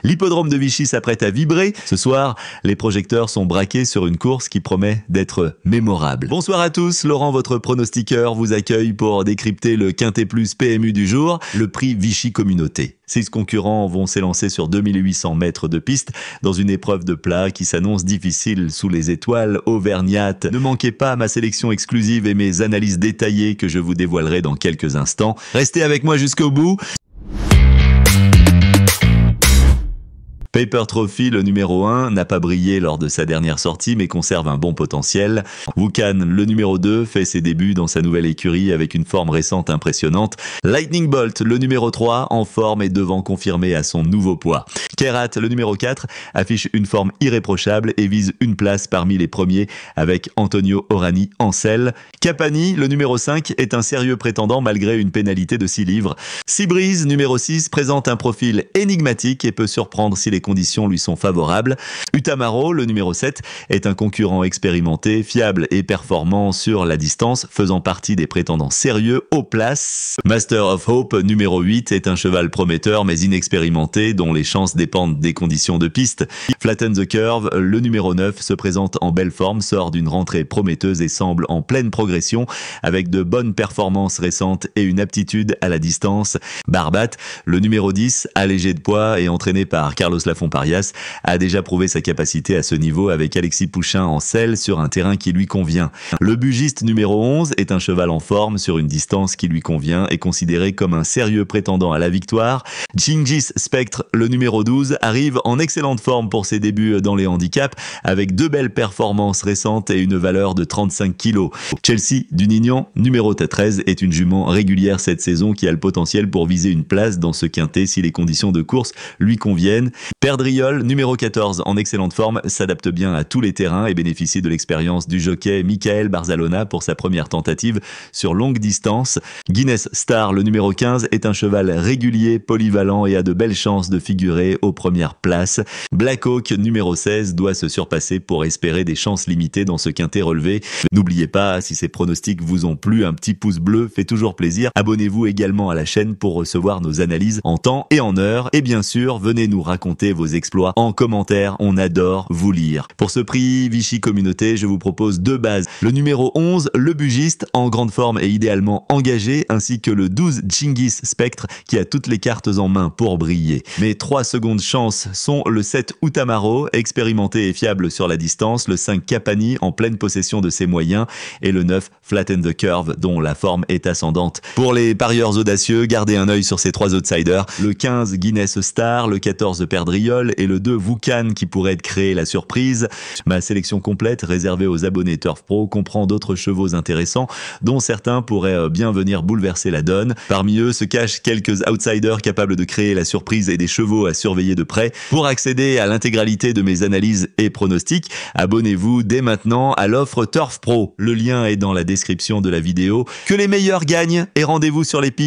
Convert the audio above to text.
L'hippodrome de Vichy s'apprête à vibrer. Ce soir, les projecteurs sont braqués sur une course qui promet d'être mémorable. Bonsoir à tous, Laurent, votre pronostiqueur, vous accueille pour décrypter le Quintet Plus PMU du jour, le prix Vichy Communauté. 6 concurrents vont s'élancer sur 2800 mètres de piste dans une épreuve de plat qui s'annonce difficile sous les étoiles auvergnates. Ne manquez pas ma sélection exclusive et mes analyses détaillées que je vous dévoilerai dans quelques instants. Restez avec moi jusqu'au bout. Paper Trophy, le numéro 1, n'a pas brillé lors de sa dernière sortie mais conserve un bon potentiel. Wukan, le numéro 2, fait ses débuts dans sa nouvelle écurie avec une forme récente impressionnante. Lightning Bolt, le numéro 3, en forme et devant confirmer à son nouveau poids. Kerat, le numéro 4, affiche une forme irréprochable et vise une place parmi les premiers avec Antonio Orani en selle. Capani, le numéro 5, est un sérieux prétendant malgré une pénalité de 6 livres. Seabreeze, numéro 6, présente un profil énigmatique et peut surprendre si les conditions lui sont favorables. Utamaro, le numéro 7, est un concurrent expérimenté, fiable et performant sur la distance, faisant partie des prétendants sérieux aux places. Master of Hope, numéro 8, est un cheval prometteur mais inexpérimenté dont les chances dépendent des conditions de piste. Flatten the Curve, le numéro 9, se présente en belle forme, sort d'une rentrée prometteuse et semble en pleine progression avec de bonnes performances récentes et une aptitude à la distance. Barbat, le numéro 10, allégé de poids et entraîné par Carlos Lafont-Parias, a déjà prouvé sa capacité à ce niveau avec Alexis Pouchin en selle sur un terrain qui lui convient. Le Bugiste numéro 11 est un cheval en forme sur une distance qui lui convient et considéré comme un sérieux prétendant à la victoire. Gingis Spectre, le numéro 12, arrive en excellente forme pour ses débuts dans les handicaps avec 2 belles performances récentes et une valeur de 35 kg. Chelsea Dunignan, numéro 13, est une jument régulière cette saison qui a le potentiel pour viser une place dans ce quintet si les conditions de course lui conviennent. Perdriol, numéro 14, en excellente forme, s'adapte bien à tous les terrains et bénéficie de l'expérience du jockey Michael Barzalona pour sa première tentative sur longue distance. Guinness Star, le numéro 15, est un cheval régulier, polyvalent et a de belles chances de figurer aux premières places. Black Hawk, numéro 16, doit se surpasser pour espérer des chances limitées dans ce quintet relevé. N'oubliez pas, si ces pronostics vous ont plu, un petit pouce bleu fait toujours plaisir. Abonnez-vous également à la chaîne pour recevoir nos analyses en temps et en heure. Et bien sûr, venez nous raconter vos exploits en commentaire, on adore vous lire. Pour ce prix Vichy Communauté, je vous propose 2 bases. Le numéro 11, le Bugiste, en grande forme et idéalement engagé, ainsi que le 12 Gingis Spectre, qui a toutes les cartes en main pour briller. Mes 3 secondes chances sont le 7 Utamaro, expérimenté et fiable sur la distance, le 5 Capani, en pleine possession de ses moyens, et le 9 Flatten the Curve, dont la forme est ascendante. Pour les parieurs audacieux, gardez un œil sur ces 3 outsiders, le 15 Guinness Star, le 14 Perdriol et le 2 Wukan qui pourrait créer la surprise. Ma sélection complète, réservée aux abonnés Turf Pro, comprend d'autres chevaux intéressants, dont certains pourraient bien venir bouleverser la donne. Parmi eux se cachent quelques outsiders capables de créer la surprise et des chevaux à surveiller de près. Pour accéder à l'intégralité de mes analyses et pronostics, abonnez-vous dès maintenant à l'offre Turf Pro. Le lien est dans la description de la vidéo. Que les meilleurs gagnent et rendez-vous sur les pistes.